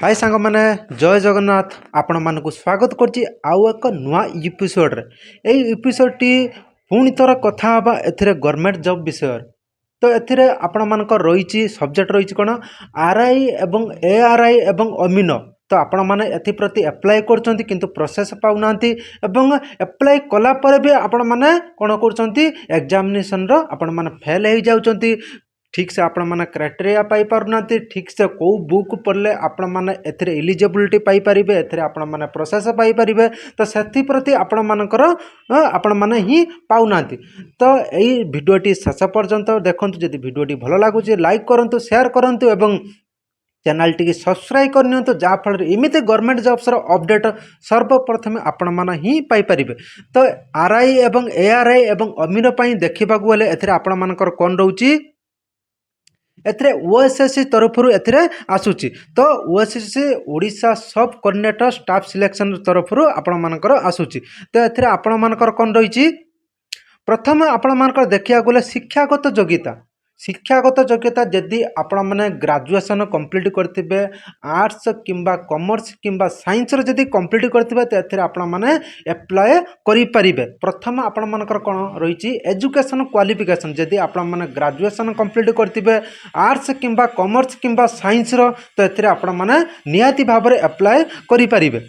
हाय सांग मैंने जय जगन्नाथ आपण मानक स्वागत करछि आउ एक नुआ एपिसोड रे एई एपिसोड टी पुणी थर कथा हबा एथिरे गवर्नमेंट जॉब विषय तो एथिरे आपण मानक रहिछि सब्जेक्ट रहिछि कोन आरआई एवं एआरआई एवं अमीन तो आपण माने एथि प्रति अप्लाई करछंती किंतु प्रोसेस पाउनांती एवं अप्लाई कला पर भी आपण माने कोन करछंती एग्जामिनेशन रो आपण माने फेल हे जाउछंती ठीक से आपण मैंने क्राइटेरिया पाई पारना ठीक से कौ बुक पढ़ले आपण मैंने एथिरे एलिजिबिलिटी पाई परिबे एथिरे आपण मैंने प्रोसेस पाई परिबे तो सेथि प्रति आपण मानकर आपण माने ही पाउनांती तो एई भिडियोटी शेष पर्यंत देखंतु जदि भिडियोटी भलो लागुची लाइक करंतु शेयर करंतु एवं चैनल टी सब्सक्राइब करनी तो जहाँफल एमती गवर्नमेंट जॉब्स अपडेट सर्वप्रथम आपण मैंने ही पाई परिबे तो आरआई एवं एआरआई एवं अमीन पई देखिबा गले एथिरे आपण मानकर कोन रहउची एथिरे ओएसएससी तरफ एथिरे आसुची तो ओएसएससी ओडिशा सब कोऑर्डिनेटर स्टाफ सिलेक्शन तरफ आपण मानकर आसुची तो एथिरे आपण मानकर कोन रहिची प्रथम आपण मानकर देखिया गले शिक्षागत योग्यता जदि आपण माने ग्रेजुएशन कंप्लीट करथिबे आर्ट्स किंबा कॉमर्स किंबा साइंस रो जदि कंप्लीट करथिबे त एथिरे आपण माने अप्लाई करि परिबे प्रथम आपण मानकर कोन रहिची एजुकेशन क्वालिफिकेशन जदि आपण माने ग्रेजुएशन कंप्लीट करथिबे आर्ट्स किंबा कॉमर्स किंबा साइंस रो त एथिरे आपण माने निहाती भाबरे अप्लाई करि परिबे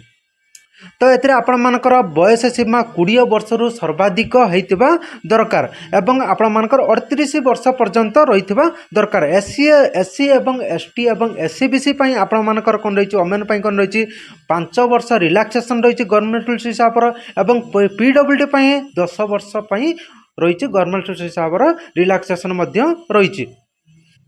तो एथिरे आपण मानकर बयस सीमा 20 वर्षरु सर्वाधिक होइतिबा दरकार एवं आपण मानकर 38 वर्ष पर्यंत रहितिबा दरकार एससी एवं एसटी एवं एससीबीसी पई आपण मानकर कोन रहिछि ओमेन पई कोन रहिछि 5 वर्ष रिलैक्सेशन रहिछि गवर्नमेंट रूल्स हिसाब रो एवं पीडब्ल्यूडी पई 10 वर्ष पई रहिछि गवर्नमेंट रूल्स हिसाब रो रिलैक्सेशन मध्य रहिछि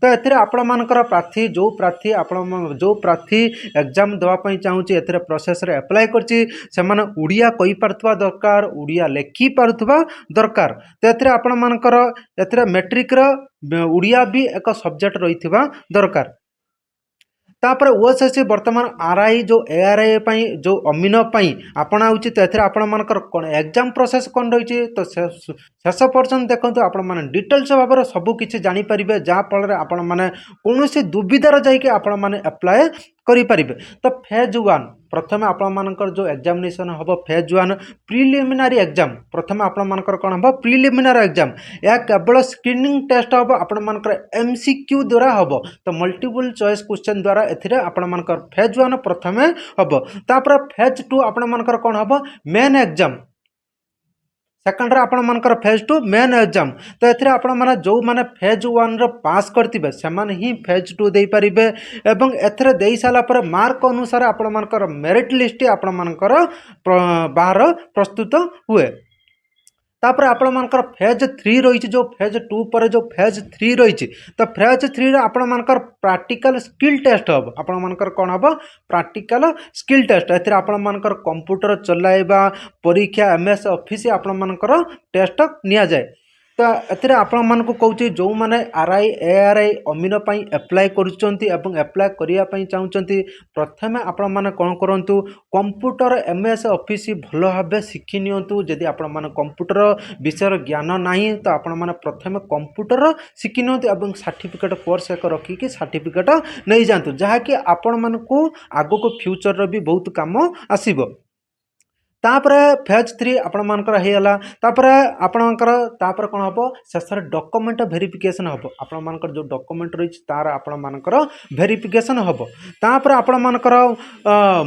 तो एथिरे आपण मानकर प्रार्थी जो प्रार्थी एग्जाम देवाई चाहूँगी एथिरे प्रोसेस रे अप्लाई करछि सेमाने उड़िया कहि पारुथबा दरकार उड़िया लेखि पारुथबा दरकार तो एथिरे आपण मानकर एथिरे मैट्रिक रो उड़िया भी एक सब्जेक्ट रहिथिबा दरकार तापर ओएसएससी वर्तमान आरआई जो एआरआई पई जो अमीन पई आपण आउची तो एथिरे आपण मानकर कोन एग्जाम प्रोसेस कोन रहिछि तो शेष पर्यंत देखंतु आपण माने डिटेल्स भाबर सब किछि जानि परिबे जा फल रे आपण माने कोनोसी दुविधार जाइके आपण माने अप्लाई करि परिबे तो फेज 1 प्रथम आपण मानकर जो एग्जामिनेशन हबो फेज 1 प्रिलिमिनरी एग्जाम प्रथम आपण मानकर कोन हबो प्रिलिमिनरी एग्जाम या केवल स्क्रीनिंग टेस्ट हबो आपण मानकर एमसीक्यू द्वारा हबो तो मल्टीपल चॉइस क्वेश्चन द्वारा एथिरे आपण मानकर फेज 1 प्रथमे हबो तापर फेज 2 आपण मानकर कोन हबो मेन एग्जाम सेकंड रे आपण मानकर फेज 2 मेन एग्जाम तो एथिरे आपण माने जो माने फेज 1 रो पास करथिबे से माने ही फेज 2 देई परिबे एवं एथिरे देई साला पर मार्क अनुसार आपण मानकर मेरिट लिस्ट आपण मानकर बाहर प्रस्तुत हुए तापर आपण मानकर फेज 3 रही जो फेज 2 पर जो फेज 3 रही तो फेज 3 रे आपण मानकर प्रैक्टिकल स्किल टेस्ट हम आपण मानकर कोन हम प्रैक्टिकल स्किल टेस्ट एथिरे आपण मानकर कंप्यूटर चलाइबा परीक्षा एमएस ऑफिस आपण मानकर टेस्ट निया जाए तो एथिरे आपण मानक कहूँ जो मैंने आरआई एआरआई अमीन पई अप्लाई करुचंती एवं अप्लाई करिया पई चाहूचंती प्रथमे आपण माने कोन करंतु कंप्यूटर एमएस ऑफिस भलो भाबे शिखि नियंतु जदि आपण माने कंप्यूटर विषय ज्ञान नाही तो आपण माने प्रथमे कंप्यूटर शिखि नियंतु एवं सर्टिफिकेट कोर्स एक रखी कि सर्टिफिकेट नै जांतु जहा कि आपण मानकू आगो को फ्यूचर रो भी बहुत काम आसीबो तापर फेज 3 आपण मानकर हेला तापर आपणकर तापर कोन हबो शेषर डॉक्यूमेंट वेरिफिकेशन हबो आपण मानकर जो डॉक्यूमेंट रही तार आपण मानकर वेरिफिकेशन हबो तापर आपण मानकर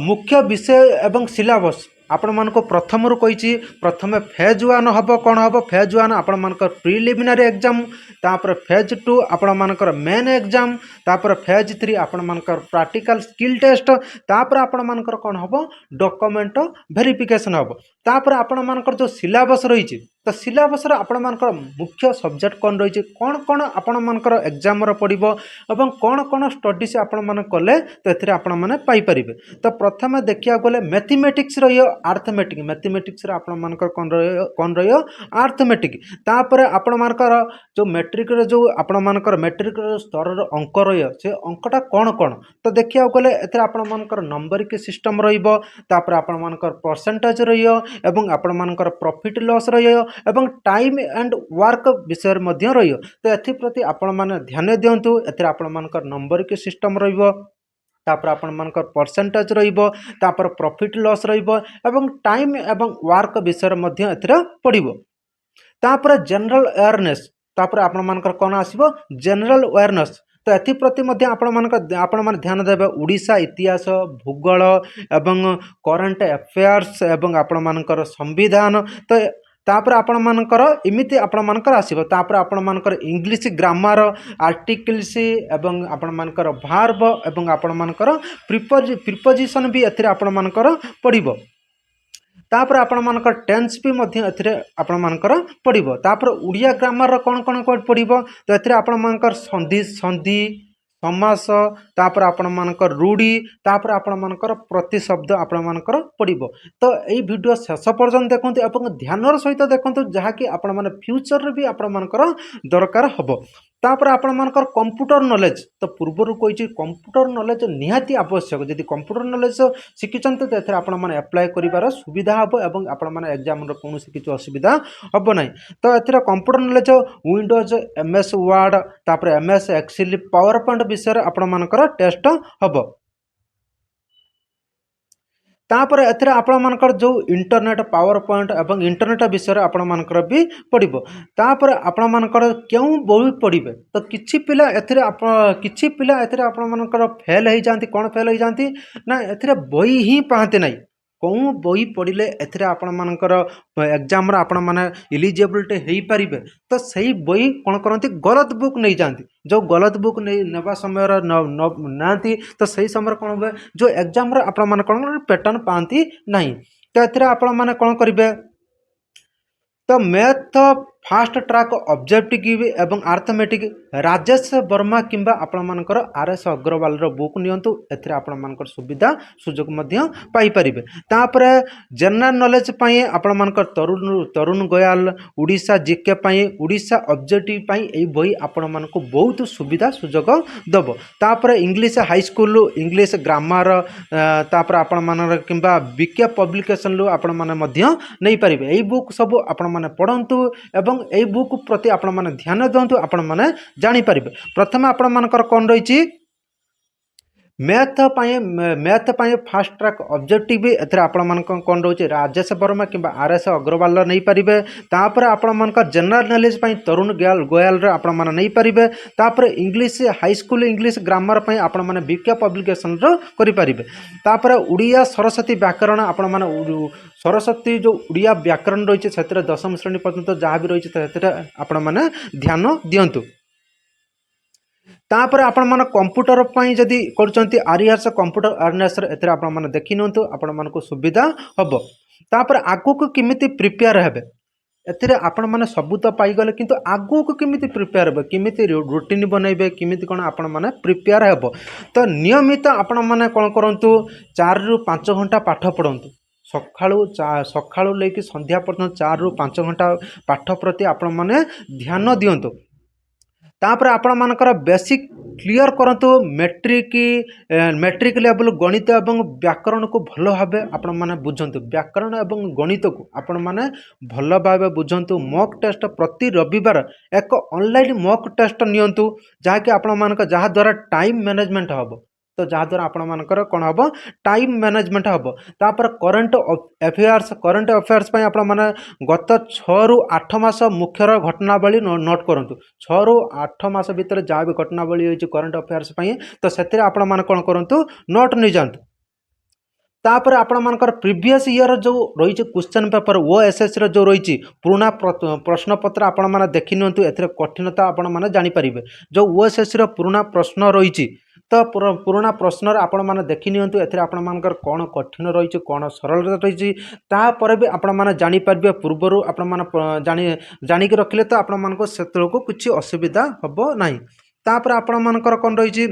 मुख्य विषय एवं सिलेबस आपण मानको प्रथम रु कहिछि प्रथमे फेज 1 हबो कोन हबो फेज 1 आपण मानकर प्रिलिमिनरी एग्जाम तापर फेज 2 आपण मानकर मेन एग्जाम तापर फेज 3 आपण मानकर प्रैक्टिकल स्किल टेस्ट तापर आपण मानकर कोन हबो डॉक्यूमेंट वेरिफिकेशन हबो तापर आपण मानकर जो सिलेबस रही तो सिलेबस आपण मानकर मुख्य सब्जेक्ट कोन रही कोन आपण मानकर एग्जाम रो पड़िबो एवं कोन स्टडीज आपण माने कले तो एथिरे आपण माने पाई परिबे तो प्रथमे देखिया गले मैथमेटिक्स रहियो अर्थमेटिक मैथमेटिक्स रे आपण मानकर कोन रहियो अर्थमेटिक तापर आपण मानकर जो मैट्रिक रे जो आपण मानकर मैट्रिक रे स्तर रो अंक रहियो से अंकटा कोन तो देखिया गले एथिरे आपण मानकर नंबरिक सिस्टम रहिबो तापर आपण मानकर परसेंटेज रहियो एवं आपण मानकर प्रॉफिट लॉस रहियो एवं टाइम एंड वर्क विषय मध्य रहियो तो एथि प्रति आपण माने ध्यान दियंतु एथिरे आपण मानकर नंबरिक सिस्टम रहिबो तापर आपनकर परसेंटेज रहिबो तापर प्रॉफिट लॉस रहिबो एवं टाइम एवं वर्क विषय मध्य एथिरे पड़िबो। तापर जनरल अवेयरनेस तापर आपनकर कोन आसीबो जनरल अवेयरनेस तो एप्रति आपण मैंने ध्यान देवे ओडिशा इतिहास भूगोल एवं करंट अफेयर्स एवं आपण मानकर संविधान तो तापर आपण मानकर इमिति आपण मानकर आसीबो। तापर आपण मानकर इंग्लिश ग्रामर आर्टिकल्स एवं आपण मानकर वर्ब एवं आपण मानकर प्रीपोजिशन भी एथिरे आपण मानकर पड़िबो। तापर आपण मानकर टेंस भी मध्य एथिरे आपण मानकर पड़िबो। तापर उड़िया ग्रामर कोन कोन पड़िबो तो एथिरे आपण मानकर संधि संधि समास तापर आपण मानकर रूढ़ी तापर आपण मानकर प्रतिशब्द आपण मानकर पड़िबो। तो एई वीडियो शेष पर्यंत देखंतु एवं ध्यानर सहित देखंतु जहाँकि आपण माने फ्यूचर रे भी आपण मानकर दरकार हबो। तापर आपण मानकर कंप्यूटर नॉलेज तो पूर्वर कहि कंप्यूटर नॉलेज निहाती आवश्यक जदि कंप्यूटर नॉलेज शिखिचंत तो एथरे आपण माने अप्लाई करिवार सुविधा हबो एवं आपण माने एग्जाम रो कोनोसी किछ असुविधा हबो नै। तो एथरे computer knowledge Windows MS Word तापर एमएस एक्सेल पावर पॉइंट विषय आपण मानकर टेस्ट हबो। तापर एथरे आपण मानकर जो इंटरनेट पावर पॉइंट एवं इंटरनेट विषय आपण मानकर भी पड़िबो। तापर आपण मानकर क्यों बही पढ़िबे तो किछि पिला एथरे आपण मानकर फेल हो जाती कौन फेल हो जाती ना एथरे बही ही पाते नहीं कौन बही पढ़ले एथरे आपण मानकर एग्जाम आपण माने इलिजिबिलिटी हो पारिबे तो सही बही कौन करती गलत बुक नहीं जाती जो गलत बुक नहीं नेबा समय नाती तो सही समय कौन हुए जो एग्जाम आपण माने कौन पैटर्न पाती नहीं। तो एथरे आपण माने कौन करिवे तो मैथ फास्ट ट्रैक ऑब्जेक्टिव एवं अर्थमेटिक राजेश वर्मा किंबा आपण मानकर आरएस अग्रवाल रो बुक नियंतु एथरे आपण मानकर सुविधा सुजोग मध्य पाई परिबे। तापर जनरल नॉलेज पई आपण मानकर तरुण गोयल ओडिशा जीके पई ओडिशा ऑब्जेक्टिव पई एई बही आपण मानको बहुत सुविधा सुजोग दबो। तापर English high school English grammar तापर आपण मानकर किंबा बीके पब्लिकेशन लो आपण माने मध्य नै परिबे। एई बुक सब आपण माने पढंतु एवं एई बुक प्रति आपण माने ध्यान दियंतु आपण माने जानि परिबे। प्रथम आपण मानकर कोन रहिछि मैथ पाए फास्ट ट्रैक ऑब्जेक्टिव एथरे आपण मानकर कोन रहउछि राजेश वर्मा किंबा आरएस अग्रवाल नै परिबे। तापर आपण मानकर जनरल नॉलेज पाए तरुण गोयल रे आपण माने नै परिबे। तापर English high school English grammar पाए आपण माने बीके पब्लिकेशन रो करि परिबे। तापर उड़िया सरस्वती व्याकरण आपण माने सरस्वती जो उड़िया व्याकरण रही है दशम श्रेणी पर्यंत जहाँ भी रही है आपण माने ध्यान दियंतु। तापर आपण माने कंप्यूटर पई जदी करचंती आरियास कंप्यूटर अवेयरनेस एथरे आपण माने देखि नंतु आपण मानको सुविधा हबो। तापर आगु को किमिति प्रिपेयर हेबे एथरे आपण माने सब तो पाई गले किंतु आगु को किमिति प्रिपेयर हेबे किमिति रूटीन बनैबे किमिति कोन आपण माने प्रिपेयर हेबो। तो नियमित आपण माने कोन करंतु 4 रु 5 घंटा पाठ पढंतु सकाळू लेकिन संध्या पर्यंत 4 रु 5 घंटा पाठ प्रति आपण माने ध्यान दियंतु। तापर आपण मानकर बेसिक क्लियर करंतु मैट्रिक लेवल गणित एवं व्याकरण को भल भाव आपण माने बुझंतु व्याकरण एवं गणित को आपण माने भल भाव बुझंतु। मॉक टेस्ट प्रति रविवार एक ऑनलाइन मॉक टेस्ट नियंतु जहाँकि आपण मानकर जहाँ द्वारा टाइम मैनेजमेंट हबो। तो जहाँ द्वारा आपण मानकर कौन हम टाइम मैनेजमेंट हम। तापर करंट अफेयर्स पे आपण माने गत 6 रु 8 मास मुख्यर घटनावली नोट करंतु। 6 रु 8 मास भीतर जहाँ भी घटनावली होइछि करंट अफेयर्स पे तो सेतिर आपण माने कौन करंतु नोट नहीं जातु। तापर आपण मानकर प्रीवियस ईयर जो रही क्वेश्चन पेपर ओएसएस रो जो रही पुराना प्रश्न पत्र आपण माने देखि नियंतु एथरे कठिनता आपण माने जानि परिबे। जो ओएसएस रो पुराना प्रश्न रही तो पुराना प्रश्न आपण माने देखि नियंतु एथरे आपण मानकर कोन कठिन रही कोन सरल रही तापर भी आपण माने जानि परिबे। पूर्वरु आपण माने जानि के रखले तो आपण मानको सेतल को कुछ असुविधा हबो नाही। तापर आपण मानकर कोन रही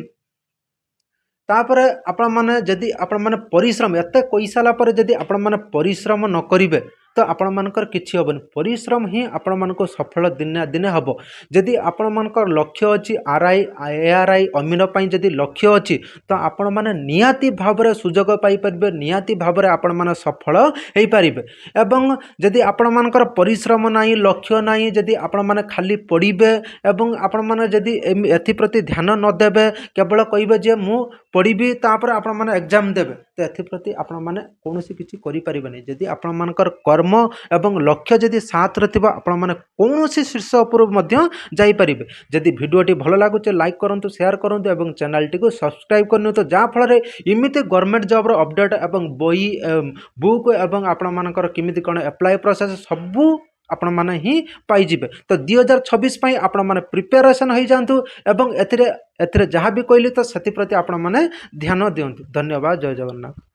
तापर आपण माने जदि आपण माने परिश्रम एते कई साला पर जदि आपण माने परिश्रम न करिवे तो आपण मानकर किछि हबन परिश्रम ही आपण मानको सफल दिने दिने हबो जदि आपण मानकर लक्ष्य अछि आरआई एआरआई अमीन पई जदि लक्ष्य अछि तो आपण माने नियाती भाबरे सुजोग पाई परबे नियाती भाबरे आपण माने सफल हेई परिबे एवं जदि आपण मानकर परिश्रम नाही लक्ष्य नाही जदि आपण माने खाली पढ़िबे एवं आपण माने जदि एथि प्रति ध्यान न देबे केवल कहिबे जे मु पढ़िबी तापर आपण माने एग्जाम देबे तो एथि प्रति आपण माने कोनोसी किछि करि परिबेनी जदि आपण मानकर कर्म एवं लक्ष्य जदि साथ रथिबा आपण माने कोनोसी शीर्ष उपर मध्य जाई परिबे जदि वीडियोटी भलो लागुचे लाइक करंतु शेयर करंतु एवं चैनल टी को सब्सक्राइब करनु तो जा फल रे इमिते गवर्नमेंट जॉब रो अपडेट एवं बही बुक एवं आपण मानकर किमिति कोन अप्लाई प्रोसेस सबु आपण माने ही पाई जिबे तो 2026 पई आपण माने प्रिपरेशन होई जांतु एवं एथिरे जहाँ भी कहली तो सेति प्रति आपण माने ध्यान दियंतु धन्यवाद जय जगन्नाथ।